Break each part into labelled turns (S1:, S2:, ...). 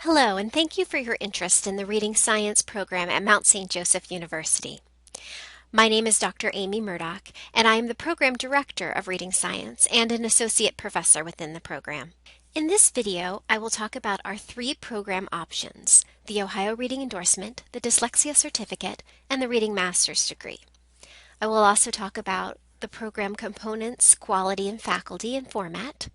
S1: Hello, and thank you for your interest in the Reading Science program at Mount St. Joseph University. My name is Dr. Amy Murdoch, and I am the Program Director of Reading Science and an Associate Professor within the program. In this video, I will talk about our three program options: the Ohio Reading Endorsement, the Dyslexia Certificate, and the Reading Master's degree. I will also talk about the program components, quality and faculty and format,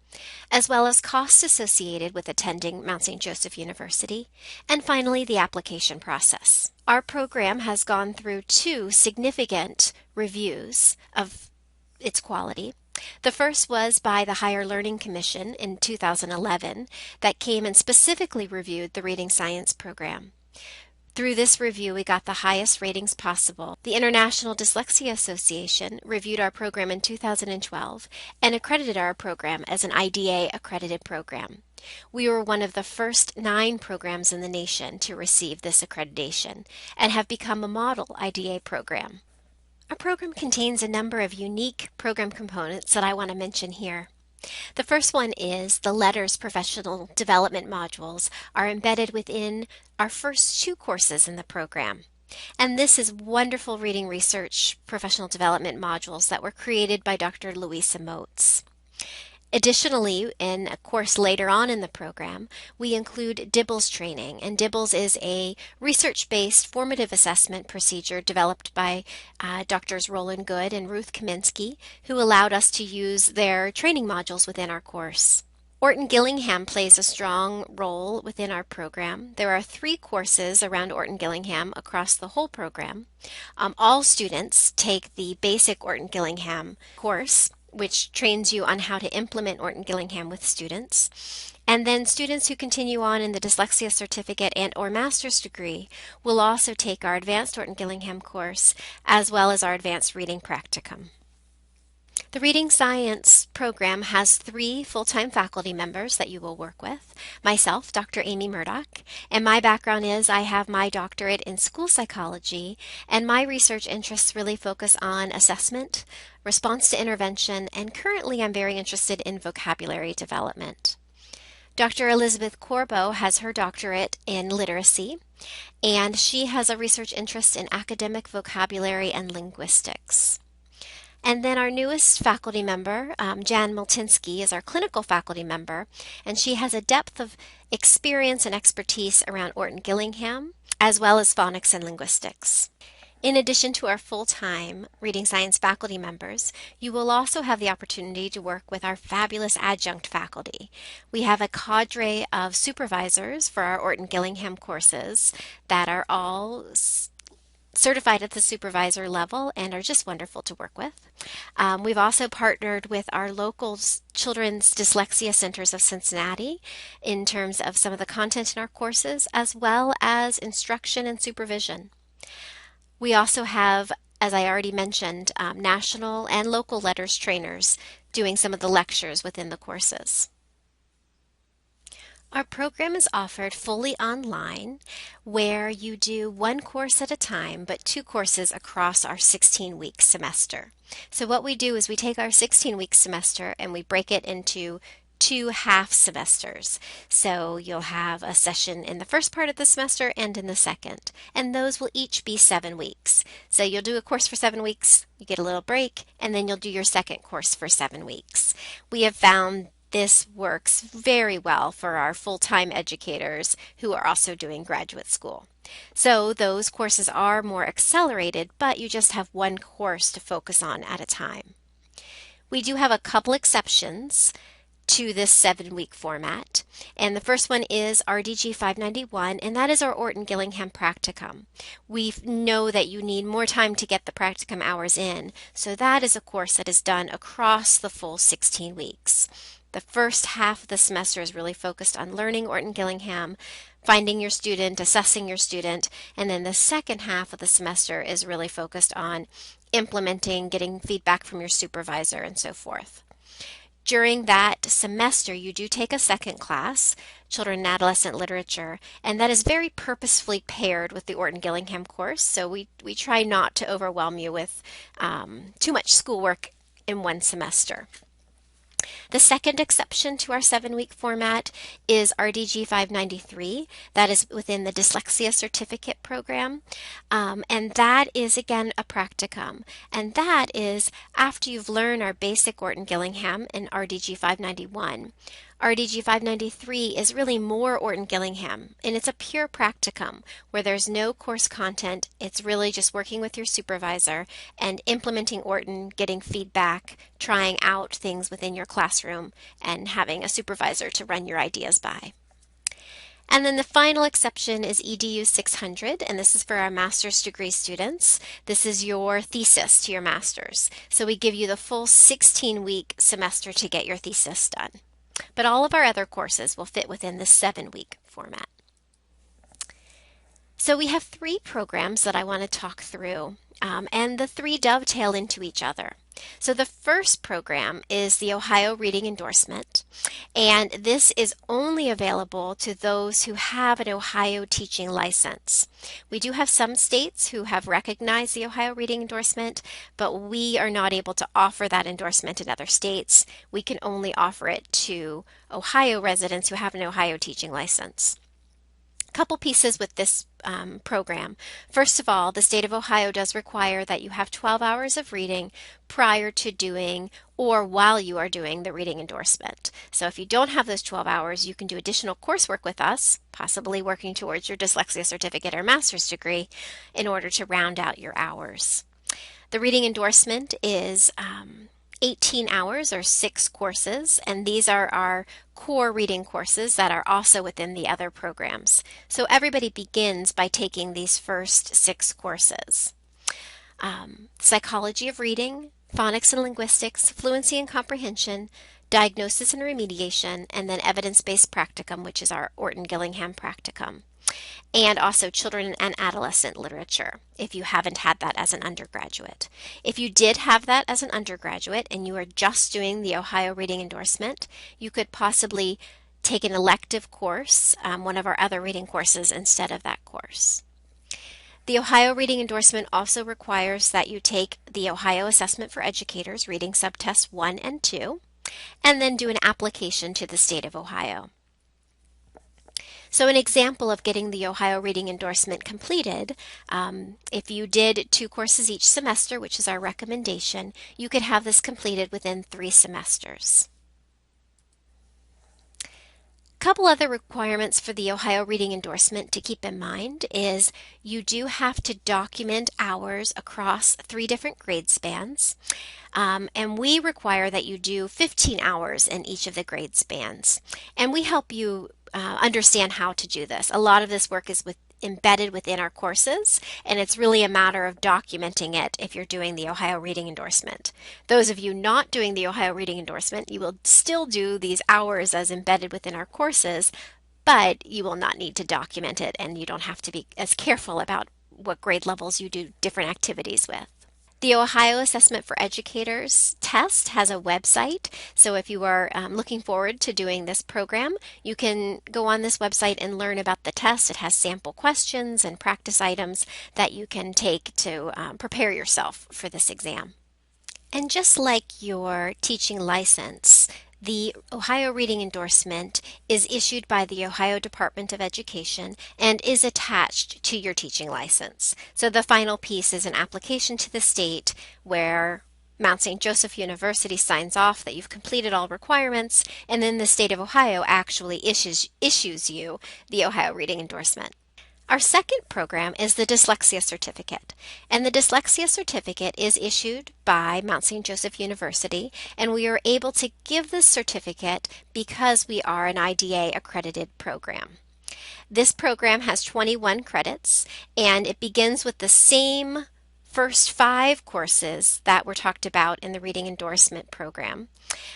S1: as well as costs associated with attending Mount St. Joseph University, and finally the application process. Our program has gone through two significant reviews of its quality. The first was by the Higher Learning Commission in 2011 that came and specifically reviewed the Reading Science program. Through this review, we got the highest ratings possible. The International Dyslexia Association reviewed our program in 2012 and accredited our program as an IDA accredited program. We were one of the first 9 programs in the nation to receive this accreditation and have become a model IDA program. Our program contains a number of unique program components that I want to mention here. The first one is the LETRS professional development modules are embedded within our first 2 courses in the program. And this is wonderful reading research professional development modules that were created by Dr. Louisa Moats. Additionally, in a course later on in the program, we include DIBELS training, and DIBELS is a research-based formative assessment procedure developed by Drs. Roland Good and Ruth Kaminsky, who allowed us to use their training modules within our course. Orton Gillingham plays a strong role within our program. There are 3 courses around Orton Gillingham across the whole program. All students take the basic Orton Gillingham course, which trains you on how to implement Orton Gillingham with students. And then students who continue on in the Dyslexia Certificate and or Master's degree will also take our Advanced Orton Gillingham course as well as our Advanced Reading Practicum. The Reading Science program has 3 full-time faculty members that you will work with. Myself, Dr. Amy Murdoch, and my background is I have my doctorate in school psychology, and my research interests really focus on assessment, response to intervention, and currently I'm very interested in vocabulary development. Dr. Elizabeth Corbo has her doctorate in literacy, and she has a research interest in academic vocabulary and linguistics. And then our newest faculty member, Jan Miltinsky, is our clinical faculty member, and she has a depth of experience and expertise around Orton Gillingham, as well as phonics and linguistics. In addition to our full-time Reading Science faculty members, you will also have the opportunity to work with our fabulous adjunct faculty. We have a cadre of supervisors for our Orton Gillingham courses that are all certified at the supervisor level and are just wonderful to work with. We've also partnered with our local Children's Dyslexia Centers of Cincinnati in terms of some of the content in our courses, as well as instruction and supervision. We also have, as I already mentioned, national and local LETRS trainers doing some of the lectures within the courses. Our program is offered fully online, where you do 1 course at a time, but 2 courses across our 16-week semester. So what we do is we take our 16-week semester and we break it into 2 half semesters. So you'll have a session in the first part of the semester and in the second, and those will each be 7 weeks. So you'll do a course for 7 weeks, you get a little break, and then you'll do your second course for 7 weeks. We have found this works very well for our full-time educators who are also doing graduate school. So those courses are more accelerated, but you just have 1 course to focus on at a time. We do have a couple exceptions to this 7-week format, and the first one is RDG 591, and that is our Orton Gillingham Practicum. We know that you need more time to get the practicum hours in, so that is a course that is done across the full 16 weeks. The first half of the semester is really focused on learning Orton Gillingham, finding your student, assessing your student, and then the second half of the semester is really focused on implementing, getting feedback from your supervisor, and so forth. During that semester, you do take a second class, Children and Adolescent Literature, and that is very purposefully paired with the Orton Gillingham course, so we try not to overwhelm you with too much schoolwork in one semester. The second exception to our 7-week format is RDG 593. That is within the Dyslexia Certificate program. And that is, again, a practicum. And that is after you've learned our basic Orton Gillingham in RDG 591. RDG 593 is really more Orton Gillingham, and it's a pure practicum where there's no course content. It's really just working with your supervisor and implementing Orton, getting feedback, trying out things within your classroom, and having a supervisor to run your ideas by. And then the final exception is EDU 600, and this is for our master's degree students. This is your thesis to your master's. So we give you the full 16-week semester to get your thesis done. But all of our other courses will fit within the 7-week format. So we have 3 programs that I want to talk through, and the 3 dovetail into each other. So the first program is the Ohio Reading Endorsement, and this is only available to those who have an Ohio teaching license. We do have some states who have recognized the Ohio Reading Endorsement, but we are not able to offer that endorsement in other states. We can only offer it to Ohio residents who have an Ohio teaching license. Couple pieces with this program. First of all, the state of Ohio does require that you have 12 hours of reading prior to doing or while you are doing the reading endorsement. So if you don't have those 12 hours, you can do additional coursework with us, possibly working towards your dyslexia certificate or master's degree in order to round out your hours. The reading endorsement is 18 hours or 6 courses, and these are our core reading courses that are also within the other programs. So everybody begins by taking these first 6 courses. Psychology of reading, phonics and linguistics, fluency and comprehension, diagnosis and remediation, and then evidence-based practicum, which is our Orton Gillingham practicum. And also children and adolescent literature, if you haven't had that as an undergraduate. If you did have that as an undergraduate and you are just doing the Ohio Reading Endorsement, you could possibly take an elective course, one of our other reading courses, instead of that course. The Ohio Reading Endorsement also requires that you take the Ohio Assessment for Educators, Reading Subtests 1 and 2, and then do an application to the state of Ohio. So an example of getting the Ohio Reading Endorsement completed, if you did 2 courses each semester, which is our recommendation, you could have this completed within 3 semesters. A couple other requirements for the Ohio Reading Endorsement to keep in mind is you do have to document hours across 3 different grade spans, and we require that you do 15 hours in each of the grade spans. And we help you understand how to do this. A lot of this work is embedded within our courses, and it's really a matter of documenting it if you're doing the Ohio Reading Endorsement. Those of you not doing the Ohio Reading Endorsement, you will still do these hours as embedded within our courses, but you will not need to document it, and you don't have to be as careful about what grade levels you do different activities with. The Ohio Assessment for Educators test has a website, so if you are looking forward to doing this program, you can go on this website and learn about the test. It has sample questions and practice items that you can take to prepare yourself for this exam. And just like your teaching license, the Ohio Reading Endorsement is issued by the Ohio Department of Education and is attached to your teaching license. So the final piece is an application to the state where Mount St. Joseph University signs off that you've completed all requirements, and then the state of Ohio actually issues you the Ohio Reading Endorsement. Our second program is the Dyslexia Certificate, and the Dyslexia Certificate is issued by Mount St. Joseph University, and we are able to give this certificate because we are an IDA accredited program. This program has 21 credits, and it begins with the same first 5 courses that were talked about in the Reading Endorsement program.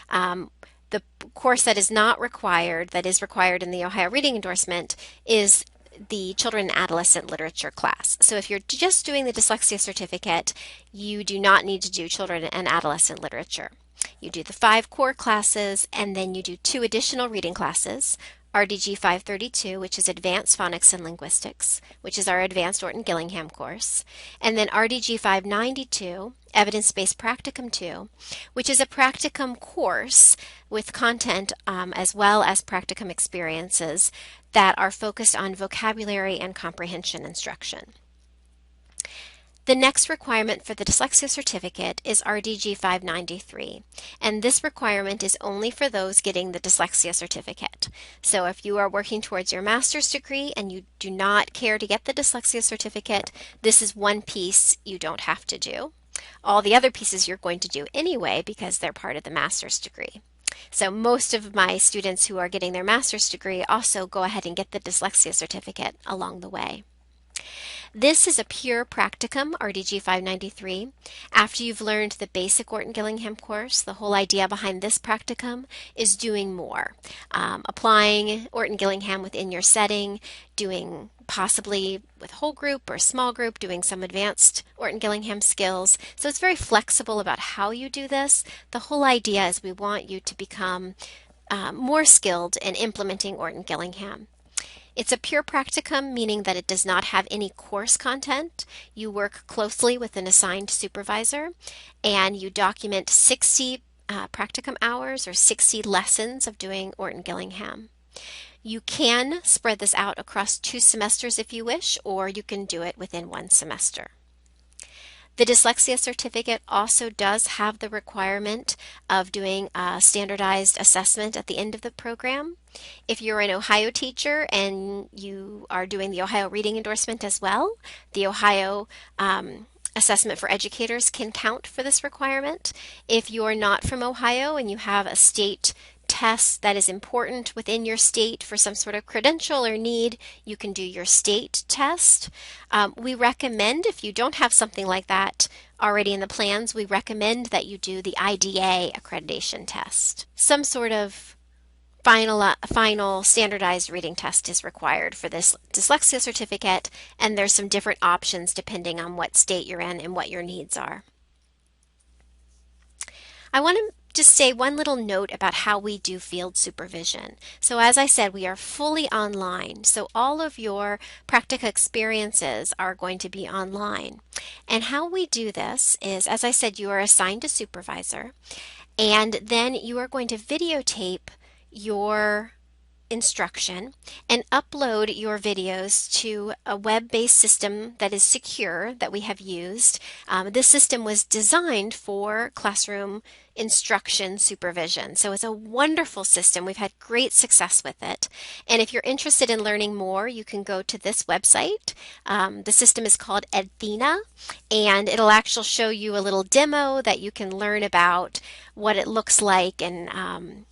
S1: The course that is not required, that is required in the Ohio Reading Endorsement, is the Children and Adolescent Literature class. So if you're just doing the Dyslexia Certificate, you do not need to do Children and Adolescent Literature. You do the 5 core classes, and then you do 2 additional reading classes, RDG 532, which is Advanced Phonics and Linguistics, which is our Advanced Orton Gillingham course, and then RDG 592, Evidence-Based Practicum 2, which is a practicum course with content as well as practicum experiences that are focused on vocabulary and comprehension instruction. The next requirement for the Dyslexia Certificate is RDG 593, and this requirement is only for those getting the Dyslexia Certificate. So if you are working towards your master's degree and you do not care to get the Dyslexia Certificate, this is one piece you don't have to do. All the other pieces you're going to do anyway because they're part of the master's degree. So most of my students who are getting their master's degree also go ahead and get the Dyslexia Certificate along the way. This is a pure practicum, RDG 593. After you've learned the basic Orton Gillingham course, the whole idea behind this practicum is doing more. Applying Orton Gillingham within your setting, doing possibly with whole group or small group, doing some advanced Orton Gillingham skills. So it's very flexible about how you do this. The whole idea is we want you to become more skilled in implementing Orton Gillingham. It's a pure practicum, meaning that it does not have any course content. You work closely with an assigned supervisor, and you document 60 practicum hours or 60 lessons of doing Orton Gillingham. You can spread this out across 2 semesters if you wish, or you can do it within 1 semester. The Dyslexia Certificate also does have the requirement of doing a standardized assessment at the end of the program. If you're an Ohio teacher and you are doing the Ohio reading endorsement as well, the Ohio assessment for educators can count for this requirement. If you're not from Ohio and you have a state test that is important within your state for some sort of credential or need, you can do your state test. We recommend, if you don't have something like that already in the plans, we recommend that you do the IDA accreditation test. Some sort of final standardized reading test is required for this Dyslexia Certificate, and there's some different options depending on what state you're in and what your needs are. I want to just say one little note about how we do field supervision. So as I said, we are fully online. So all of your practica experiences are going to be online. And how we do this is, as I said, you are assigned a supervisor, and then you are going to videotape your instruction and upload your videos to a web-based system that is secure that we have used. This system was designed for classroom instruction supervision. So it's a wonderful system. We've had great success with it. And if you're interested in learning more, you can go to this website. The system is called Athena, and it'll actually show you a little demo that you can learn about what it looks like and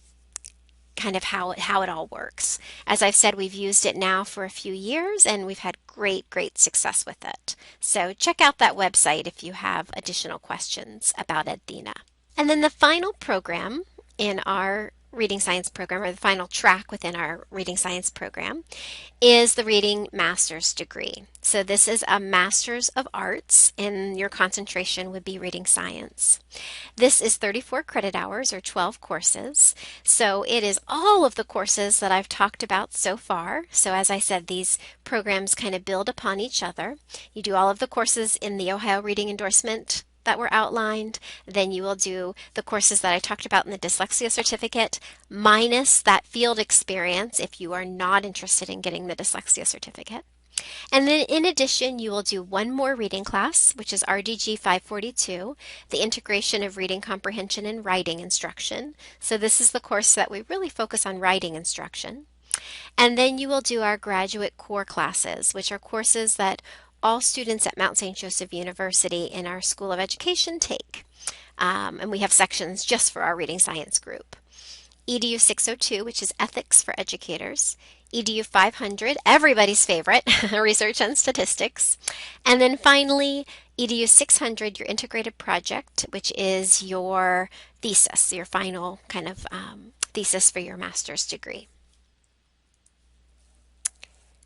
S1: kind of how it all works. As I've said, we've used it now for a few years and we've had great success with it. So check out that website if you have additional questions about Athena. And then the final program in our reading science program, or the final track within our reading science program, is the reading master's degree. So this is a master's of arts, and your concentration would be reading science. This is 34 credit hours or 12 courses. So it is all of the courses that I've talked about so far. So as I said, these programs kind of build upon each other. You do all of the courses in the Ohio reading endorsement that were outlined, then you will do the courses that I talked about in the Dyslexia Certificate, minus that field experience if you are not interested in getting the Dyslexia Certificate. And then in addition, you will do one more reading class, which is RDG 542, the integration of reading comprehension and writing instruction. So this is the course that we really focus on writing instruction. And then you will do our graduate core classes, which are courses that all students at Mount St. Joseph University in our School of Education take. And we have sections just for our reading science group. EDU 602, which is Ethics for Educators. EDU 500, everybody's favorite, Research and Statistics. And then finally, EDU 600, your integrated project, which is your thesis, your final kind of thesis for your master's degree.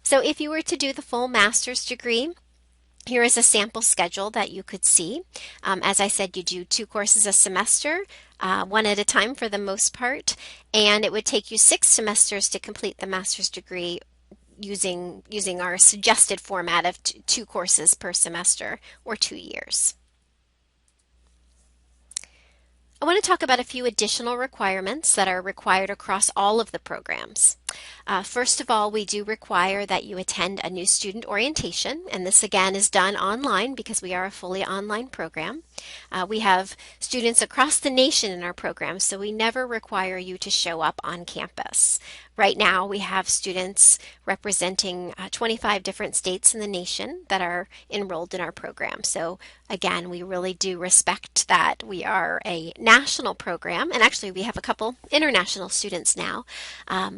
S1: So if you were to do the full master's degree, Here is a sample schedule that you could see. As I said, you do 2 courses a semester, one at a time for the most part, and it would take you 6 semesters to complete the master's degree using our suggested format of 2 courses per semester, or 2 years. I want to talk about a few additional requirements that are required across all of the programs. First of all, we do require that you attend a new student orientation, and this again is done online because we are a fully online program. We have students across the nation in our program, so we never require you to show up on campus. Right now, we have students representing 25 different states in the nation that are enrolled in our program. So again, we really do respect that we are a national program, and actually we have a couple international students now.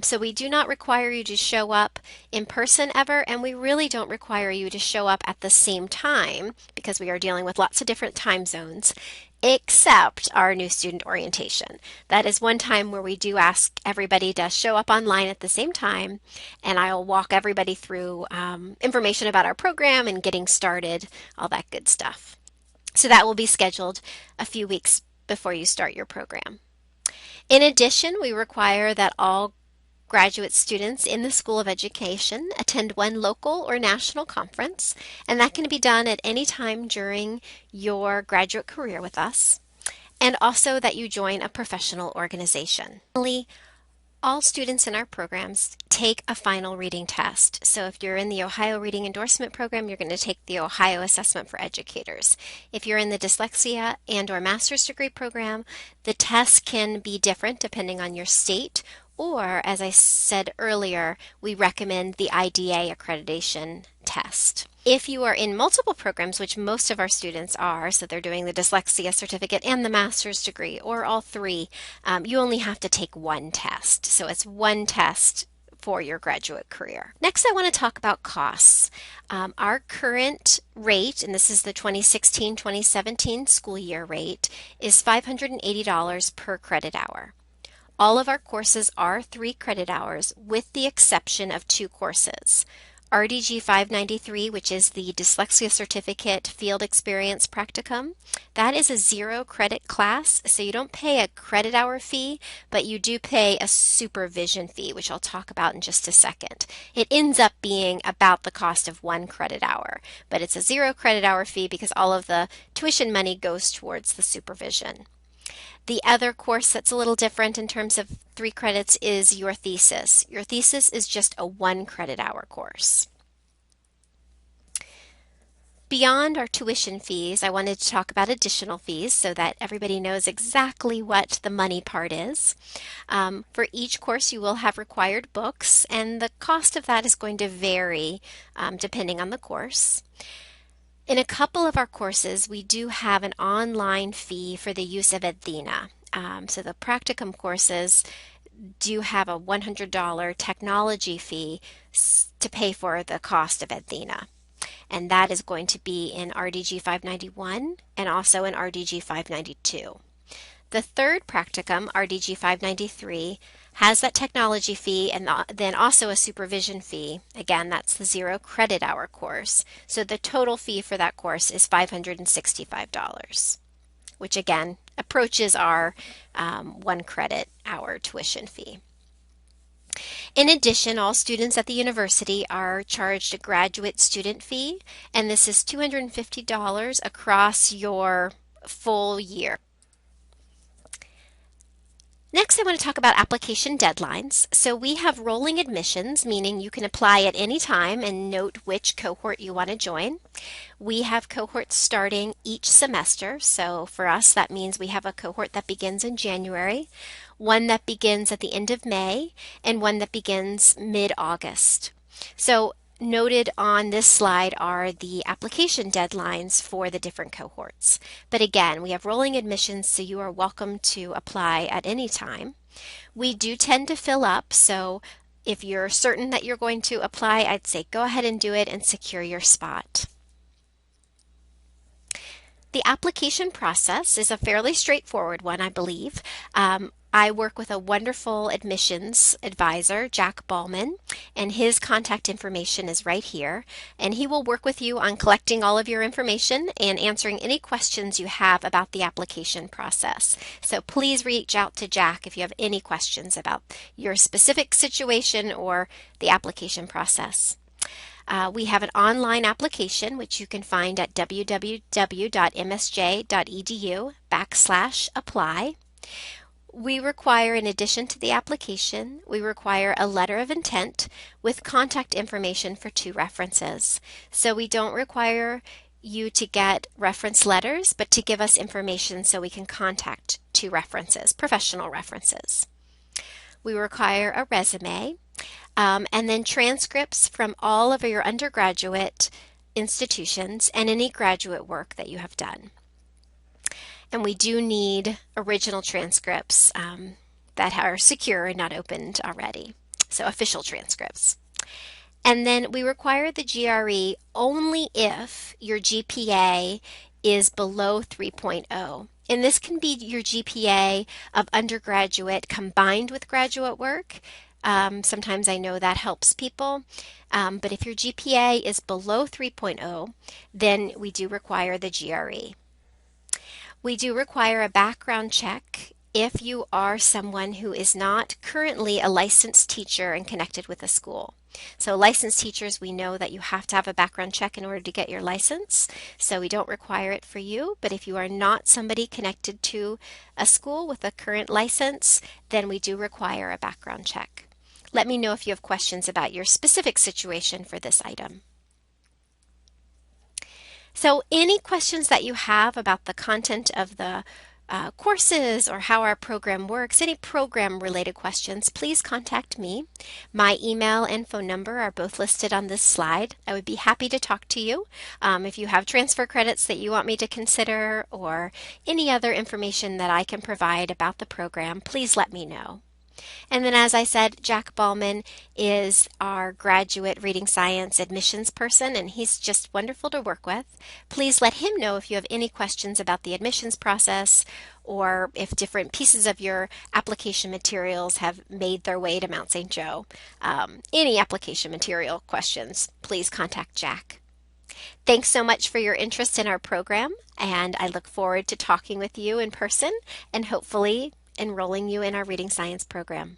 S1: So we do not require you to show up in person ever, and we really don't require you to show up at the same time because we are dealing with lots of different time zones, except our new student orientation. That is one time where we do ask everybody to show up online at the same time, and I'll walk everybody through information about our program and getting started, all that good stuff. So that will be scheduled a few weeks before you start your program. In addition, we require that all graduate students in the School of Education attend one local or national conference, and that can be done at any time during your graduate career with us, and also that you join a professional organization. Finally, all students in our programs take a final reading test. So if you're in the Ohio Reading Endorsement Program, you're going to take the Ohio Assessment for Educators. If you're in the Dyslexia and/or Master's Degree Program, the tests can be different depending on your state, or, as I said earlier, we recommend the IDA accreditation test. If you are in multiple programs, which most of our students are, so they're doing the Dyslexia Certificate and the Master's Degree, or all three, you only have to take one test. So it's one test for your graduate career. Next, I want to talk about costs. Our current rate, and this is the 2016-2017 school year rate, is $580 per credit hour. All of our courses are 3 credit hours with the exception of 2 courses. RDG 593, which is the Dyslexia Certificate Field Experience Practicum, that is a 0 credit class, so you don't pay a credit hour fee, but you do pay a supervision fee, which I'll talk about in just a second. It ends up being about the cost of 1 credit hour, but it's a 0 credit hour fee because all of the tuition money goes towards the supervision. The other course that's a little different in terms of 3 credits is your thesis. Your thesis is just a 1 credit hour course. Beyond our tuition fees, I wanted to talk about additional fees so that everybody knows exactly what the money part is. For each course, you will have required books, and the cost of that is going to vary depending on the course. In a couple of our courses, we do have an online fee for the use of Athena. So the Practicum courses do have a $100 technology fee to pay for the cost of Athena. And that is going to be in RDG 591 and also in RDG 592. The third Practicum, RDG 593, has that technology fee and then also a supervision fee. Again, that's the 0 credit hour course. So the total fee for that course is $565, which again approaches our 1 credit hour tuition fee. In addition, all students at the university are charged a graduate student fee, and this is $250 across your full year. Next, I want to talk about application deadlines. So we have rolling admissions, meaning you can apply at any time and note which cohort you want to join. We have cohorts starting each semester. So for us, that means we have a cohort that begins in January, one that begins at the end of May, and one that begins mid-August. So noted on this slide are the application deadlines for the different cohorts. But again, we have rolling admissions, so you are welcome to apply at any time. We do tend to fill up, so if you're certain that you're going to apply, I'd say go ahead and do it and secure your spot. The application process is a fairly straightforward one, I believe. I work with a wonderful admissions advisor, Jack Ballman, and his contact information is right here. And he will work with you on collecting all of your information and answering any questions you have about the application process. So please reach out to Jack if you have any questions about your specific situation or the application process. We have an online application which you can find at www.msj.edu/apply. We require, in addition to the application, we require a letter of intent with contact information for 2 references. So we don't require you to get reference letters, but to give us information so we can contact 2 references, professional references. We require a resume, and then transcripts from all of your undergraduate institutions and any graduate work that you have done. And we do need original transcripts that are secure and not opened already, so official transcripts. And then we require the GRE only if your GPA is below 3.0. And this can be your GPA of undergraduate combined with graduate work. Sometimes I know that helps people, but if your GPA is below 3.0, then we do require the GRE. We do require a background check if you are someone who is not currently a licensed teacher and connected with a school. So licensed teachers, we know that you have to have a background check in order to get your license, so we don't require it for you. But if you are not somebody connected to a school with a current license, then we do require a background check. Let me know if you have questions about your specific situation for this item. So any questions that you have about the content of the courses or how our program works, any program-related questions, please contact me. My email and phone number are both listed on this slide. I would be happy to talk to you. If you have transfer credits that you want me to consider or any other information that I can provide about the program, please let me know. And then, as I said, Jack Ballman is our graduate reading science admissions person, and he's just wonderful to work with. Please let him know if you have any questions about the admissions process or if different pieces of your application materials have made their way to Mount St. Joe. Any application material questions, please contact Jack. Thanks so much for your interest in our program, and I look forward to talking with you in person and hopefully enrolling you in our reading science program.